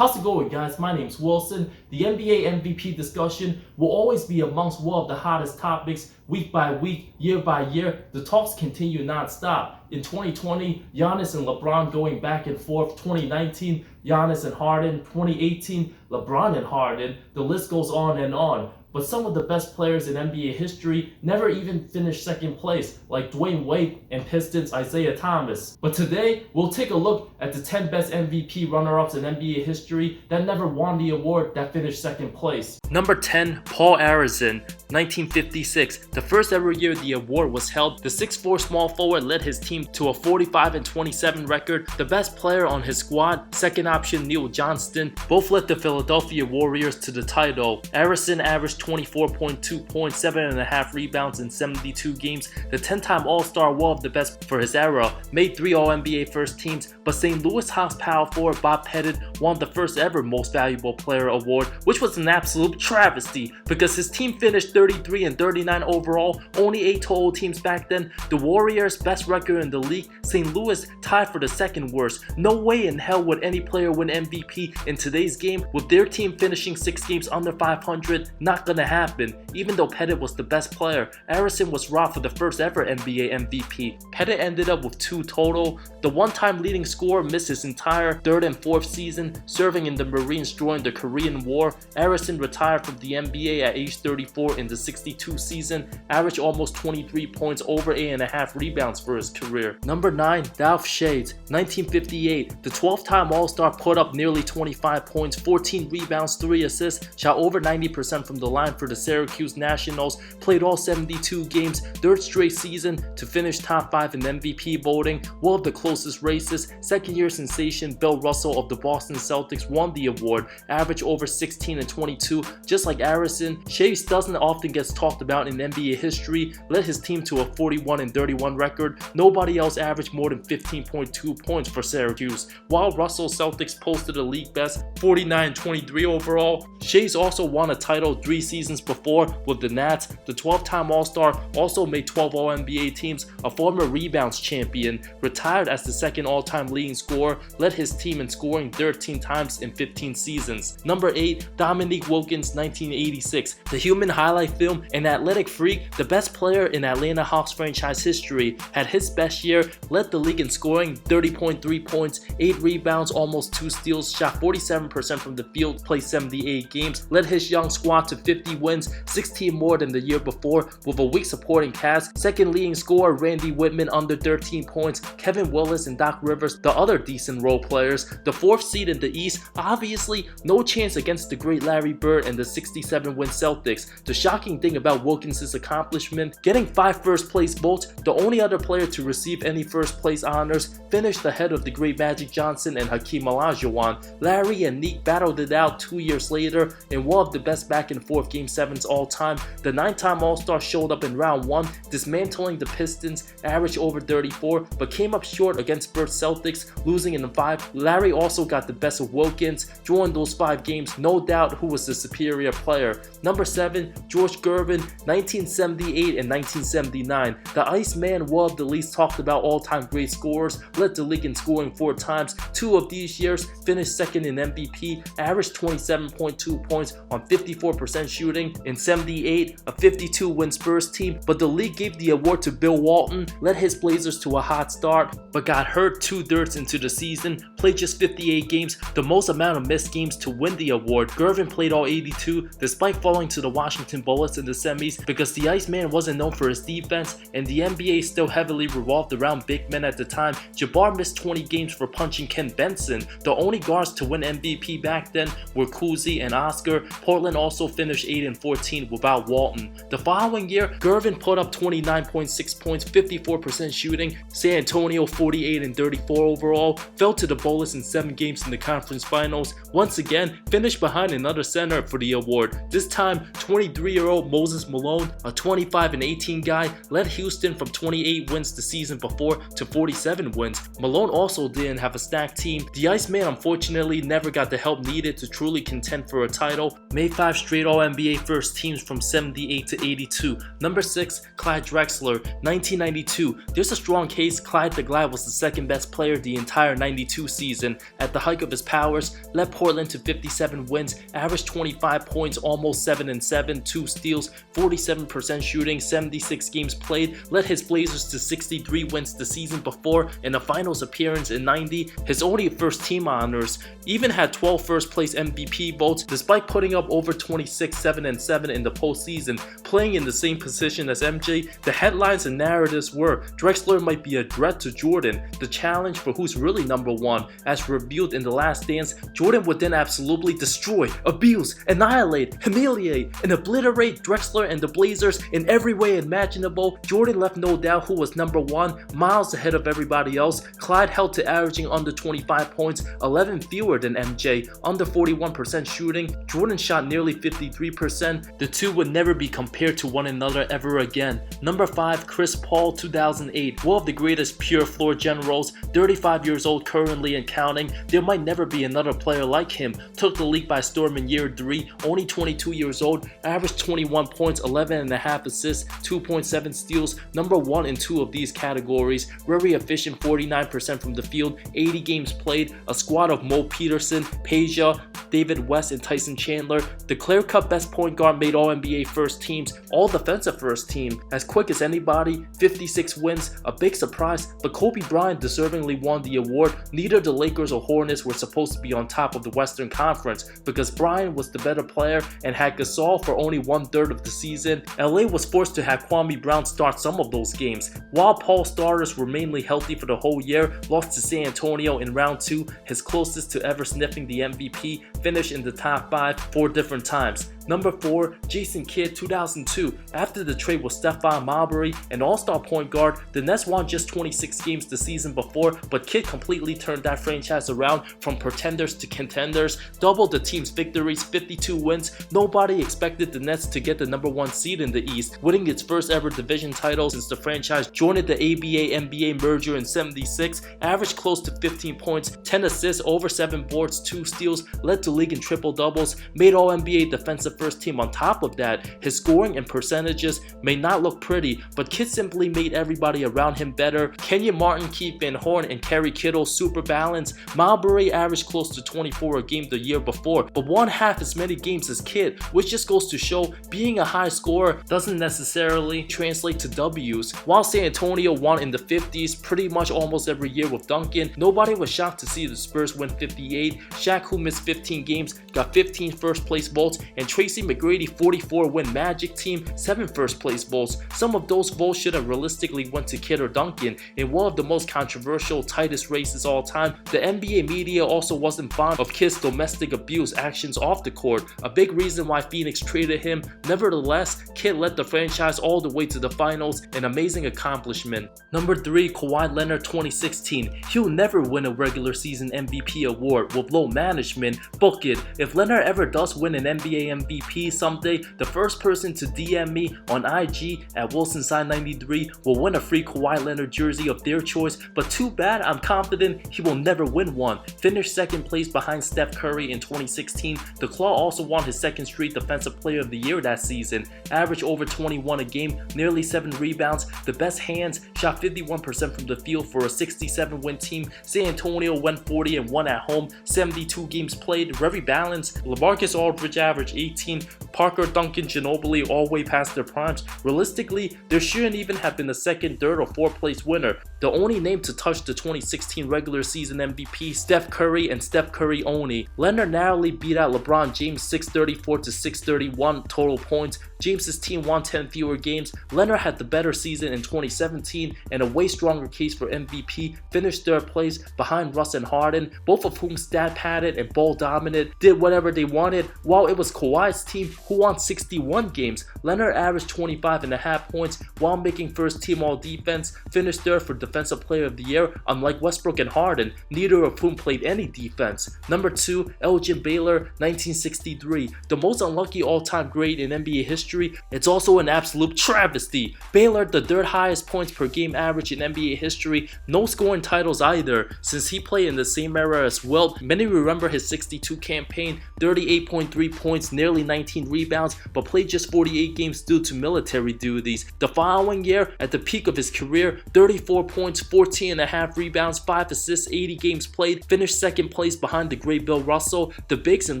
How's it going, guys? My name's Wilson. The NBA MVP discussion will always be amongst one of the hottest topics week by week, year by year. The talks continue non-stop. In 2020, Giannis and LeBron going back and forth. 2019, Giannis and Harden. 2018, LeBron and Harden. The list goes on and on. But some of the best players in NBA history never even finished second place, like Dwayne Wade and Pistons' Isaiah Thomas. But today, we'll take a look at the 10 best MVP runner-ups in NBA history that never won the award that finished second place. Number 10, Paul Arizin, 1956. The first ever year the award was held, the 6'4" small forward led his team to a 45-27 record. The best player on his squad, second option Neil Johnston, both led the Philadelphia Warriors to the title. Arizin averaged 24.2 points, 7.5 rebounds in 72 games. The 10-time All-Star, one of the best for his era, made 3 All-NBA first teams, but St. Louis Hawks power forward Bob Pettit won the first ever Most Valuable Player award, which was an absolute travesty because his team finished 33 and 39 overall, only 8 total teams back then. The Warriors' best record in the league, St. Louis tied for the second worst. No way in hell would any player win MVP in today's game with their team finishing 6 games under 500. Not gonna happen. Even though Pettit was the best player, Arizin was robbed for the first ever NBA MVP. Pettit ended up with 2 total. The one-time leading scorer missed his entire 3rd and 4th season, serving in the Marines during the Korean War. Arizin retired from the NBA at age 34 in the 62 season, averaged almost 23 points, over 8.5 rebounds for his career. Number 9, Dolph Schayes, 1958. The 12th-time All-Star put up nearly 25 points, 14 rebounds, 3 assists, shot over 90% from the line for the Syracuse Nationals, played all 72 games, 3rd straight season to finish top 5 in MVP voting, one of the closest races. Second-year sensation Bill Russell of the Boston Celtics won the award, averaged over 16 and 22. Just like Arizin, Schayes doesn't often get talked about in NBA history, led his team to a 41 and 31 record. Nobody else averaged more than 15.2 points for Syracuse, while Russell's Celtics posted a league best 49 and 23 overall. Schayes also won a title 3 seasons before with the Nats. The 12th-time All-Star also made 12 All-NBA teams, a former rebounds champion, retired as the 2nd all-time leading scorer, led his team in scoring 13 times in 15 seasons. Number 8, Dominique Wilkins, 1986. The human highlight film, an athletic freak, the best player in Atlanta Hawks franchise history, had his best year, led the league in scoring 30.3 points, 8 rebounds, almost 2 steals, shot 47% from the field, played 78 games, led his young squad to 50 wins, 16 more than the year before, with a weak supporting cast. Second leading scorer Randy Whitman under 13 points, Kevin Willis and Doc Rivers the other decent role players. The 4th seed in the East, obviously no chance against the great Larry Bird and the 67-win Celtics. The shocking thing about Wilkins' accomplishment, getting 5 first place votes, the only other player to receive any first place honors, finished ahead of the great Magic Johnson and Hakeem Olajuwon. Larry and Neek battled it out 2 years later in one of the best back and forth Game 7s all time. The 9-time All-Star showed up in round 1, dismantling the Pistons, averaged over 34, but came up short against Spurs Celtics, losing in 5. Larry also got the best of Wilkins during those 5 games, no doubt who was the superior player. Number 7, George Gervin, 1978 and 1979. The Iceman, one of the least talked about all-time great scorers, led the league in scoring 4 times. 2 of these years finished 2nd in MVP, averaged 27.2 points on 54% shooting. In 78, a 52-win Spurs team, but the league gave the award to Bill Walton, led his Blazers to a hot start, but got hurt 2/3 into the season, played just 58 games, the most amount of missed games to win the award. Gervin played all 82, despite falling to the Washington Bullets in the semis, because the Iceman wasn't known for his defense, and the NBA still heavily revolved around big men at the time. Jabbar missed 20 games for punching Ken Benson. The only guards to win MVP back then were Cousy and Oscar. Portland also finished 8 and 14 without Walton. The following year, Gervin put up 29.6 points, 54% shooting. San Antonio 48 and 34 overall, fell to the Bullets in 7 games in the conference finals. Once again, finished behind another center for the award. This time, 23-year-old Moses Malone, a 25 and 18 guy, led Houston from 28 wins the season before to 47 wins. Malone also didn't have a stacked team. The Iceman unfortunately never got the help needed to truly contend for a title. Made 5 straight All All-NBA first teams from 78 to 82. Number 6, Clyde Drexler, 1992. There's a strong case Clyde the Glide was the second best player the entire 92 season. At the height of his powers, led Portland to 57 wins, averaged 25 points, almost 7-7, 2 steals, 47% shooting, 76 games played, led his Blazers to 63 wins the season before and a finals appearance in 90, his only first team honors, even had 12 first place MVP votes despite putting up over 26, 7-7 in the postseason. Playing in the same position as MJ, the headlines and narratives were Drexler might be a threat to Jordan, the challenge for who's really number one. As revealed in The Last Dance, Jordan would then absolutely destroy, abuse, annihilate, humiliate, and obliterate Drexler and the Blazers in every way imaginable. Jordan left no doubt who was number one, miles ahead of everybody else. Clyde held to averaging under 25 points, 11 fewer than MJ, under 41% shooting. Jordan shot nearly 53%. The two would never be compared to one another ever again. Number 5, Chris Paul, 2008. One of the greatest pure floor generals, 35 years old currently and counting. There might never be another player like him. Took the league by storm in year 3, only 22 years old, averaged 21 points, 11.5 assists, 2.7 steals, number 1 in 2 of these categories. Very efficient, 49% from the field, 80 games played, a squad of Mo Peterson, Peja, David West, and Tyson Chandler. The clear-cut best point guard made All-NBA first teams, all-defensive first team, as quick as anybody, 56 wins, a big surprise, but Kobe Bryant deservingly won the award. Neither the Lakers or Hornets were supposed to be on top of the Western Conference because Bryant was the better player and had Gasol for only 1/3 of the season. LA was forced to have Kwame Brown start some of those games. While Paul's starters were mainly healthy for the whole year, lost to San Antonio in round 2, his closest to ever sniffing the MVP, finished in the top 5 4 different times. Number 4, Jason Kidd, 2002. After the trade with Stephon Marbury, an all-star point guard, the Nets won just 26 games the season before, but Kidd completely turned that franchise around from pretenders to contenders, doubled the team's victories, 52 wins. Nobody expected the Nets to get the number 1 seed in the East, winning its first ever division title since the franchise joined the ABA-NBA merger in 76, averaged close to 15 points, 10 assists, over 7 boards, 2 steals, led the league in triple-doubles, made All-NBA defensive first team. On top of that, his scoring and percentages may not look pretty, but Kidd simply made everybody around him better. Kenyon Martin, Keith Van Horn, and Kerry Kittle super balanced. Marbury averaged close to 24 a game the year before, but won half as many games as Kidd, which just goes to show being a high scorer doesn't necessarily translate to W's. While San Antonio won in the 50s pretty much almost every year with Duncan, nobody was shocked to see the Spurs win 58. Shaq, who missed 15 games, got 15 first place votes, and Tracy McGrady, 44-win Magic team, 7 first place votes. Some of those votes should have realistically went to Kidd or Duncan. In one of the most controversial, tightest races all time, the NBA media also wasn't fond of Kidd's domestic abuse actions off the court, a big reason why Phoenix traded him. Nevertheless, Kidd led the franchise all the way to the finals, an amazing accomplishment. Number 3, Kawhi Leonard, 2016. He'll never win a regular season MVP award with low management. Book it. If Leonard ever does win an NBA MVP someday, the first person to DM me on IG at WilsonSide93 will win a free Kawhi Leonard jersey of their choice, but too bad, I'm confident he will never win one. Finished second place behind Steph Curry in 2016. The Claw also won his second straight Defensive Player of the Year that season. Averaged over 21 a game, nearly 7 rebounds, the best hands, shot 51% from the field for a 67-win team. San Antonio went 40-1 at home, 72 games played, very balanced. LaMarcus Aldridge averaged 18, Parker, Duncan, Ginobili all way past their primes. Realistically, there shouldn't even have been a second, third, or fourth place winner. The only name to touch the 2016 regular season MVP, Steph Curry, and Steph Curry only. Leonard narrowly beat out LeBron James 634 to 631 total points. James's team won 10 fewer games. Leonard had the better season in 2017 and a way stronger case for MVP. Finished third place behind Russ and Harden, both of whom stat padded and ball dominant, did whatever they wanted, while it was Kawhi's team who won 61 games. Leonard averaged 25.5 points while making first team all defense, finished third for Defensive Player of the Year, unlike Westbrook and Harden, neither of whom played any defense. Number 2, Elgin Baylor, 1963. The most unlucky all-time great in NBA history. It's also an absolute travesty. Baylor, the third highest points per game average in NBA history, no scoring titles either, since he played in the same era as Wilt. Many remember his 62 campaign, 38.3 points, nearly 19 rebounds, rebounds, but played just 48 games due to military duties. The following year, at the peak of his career, 34 points, 14.5 rebounds, 5 assists, 80 games played, finished second place behind the great Bill Russell. The bigs in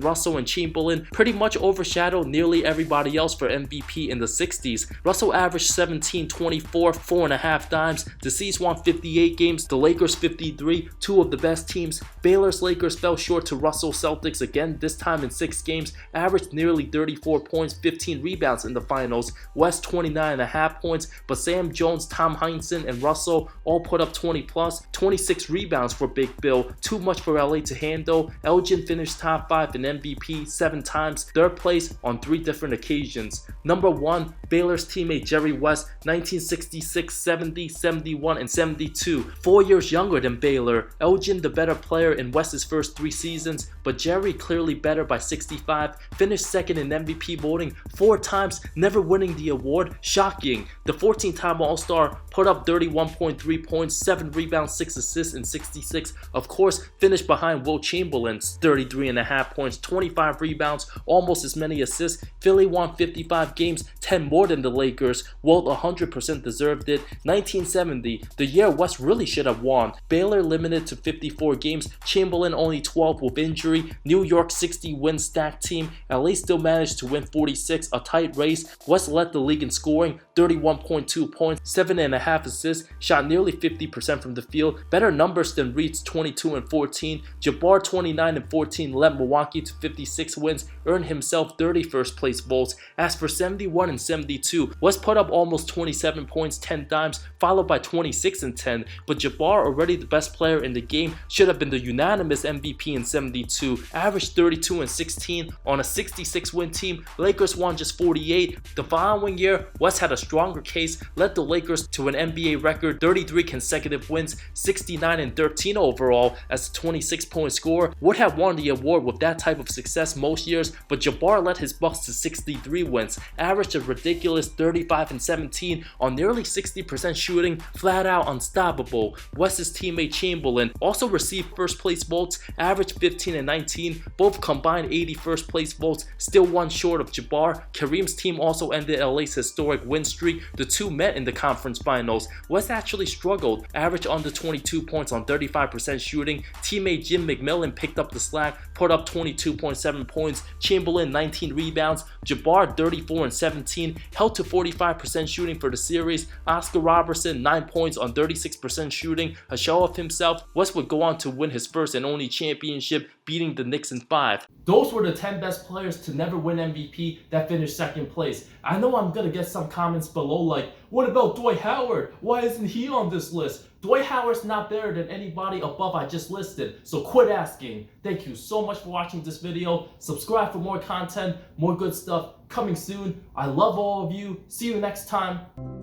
Russell and Chamberlain pretty much overshadowed nearly everybody else for MVP in the 60s. Russell averaged 17, 24, 4.5 dimes. The C's won 58 games, the Lakers 53, two of the best teams. Baylor's Lakers fell short to Russell Celtics again, this time in 6 games, averaged nearly 34 points, 15 rebounds in the finals. West 29.5 points, but Sam Jones, Tom Heinsohn, and Russell all put up 20 plus, 26 rebounds for Big Bill, too much for LA to handle. Elgin finished top 5 in MVP 7 times, 3rd place on 3 different occasions. Number 1, Baylor's teammate Jerry West, 1966, 70, 71, and 72. 4 years younger than Baylor. Elgin the better player in West's first 3 seasons, but Jerry clearly better by 65, finished second in MVP voting 4 times, never winning the award. Shocking. The 14-time All-Star put up 31.3 points, 7 rebounds, 6 assists in 66. Of course, finished behind Will Chamberlain's 33.5 points, 25 rebounds, almost as many assists. Philly won 55 games, 10 more than the Lakers. Walt 100% deserved it. 1970, the year West really should have won. Baylor limited to 54 games, Chamberlain only 12 with injury. New York 60-win stacked team. LA still managed to win 46, a tight race. West led the league in scoring, 31.2 points, 7.5 assists, shot nearly 50% from the field. Better numbers than Reed's 22 and 14. Jabbar 29 and 14 led Milwaukee to 56 wins, earned himself 31st place votes. As for 71 and 72, West put up almost 27 points, 10 dimes, followed by 26 and 10. But Jabbar, already the best player in the game, should have been the unanimous MVP in 72. Averaged 32 and 16 on a 66-win team. Lakers won just 48. The following year, West had a stronger case, led the Lakers to an NBA record 33 consecutive wins, 69 and 13 overall as a 26-point scorer. Would have won the award with that type of success most years, but Jabbar led his Bucks to 63 wins, averaged a ridiculous 35 and 17 on nearly 60% shooting, flat out unstoppable. West's teammate Chamberlain also received first place votes, averaged 15 and 19, both combined 80 first place votes, still one short of Jabbar. Kareem's team also ended LA's historic win streak. The two met in the conference finals. West actually struggled, averaged under 22 points on 35% shooting. Teammate Jim McMillan picked up the slack, put up 22.7 points, Chamberlain 19 rebounds, Jabbar 34 and 17, held to 45% shooting for the series. Oscar Robertson 9 points on 36% shooting, a show of himself. West would go on to win his first and only championship, beating the Knicks in 5. Those were the 10 best players to never win MVP that finished second place. I know I'm gonna get some comments below like, what about Dwight Howard? Why isn't he on this list? Dwight Howard's not better than anybody above I just listed, so quit asking. Thank you so much for watching this video. Subscribe for more content, more good stuff coming soon. I love all of you. See you next time.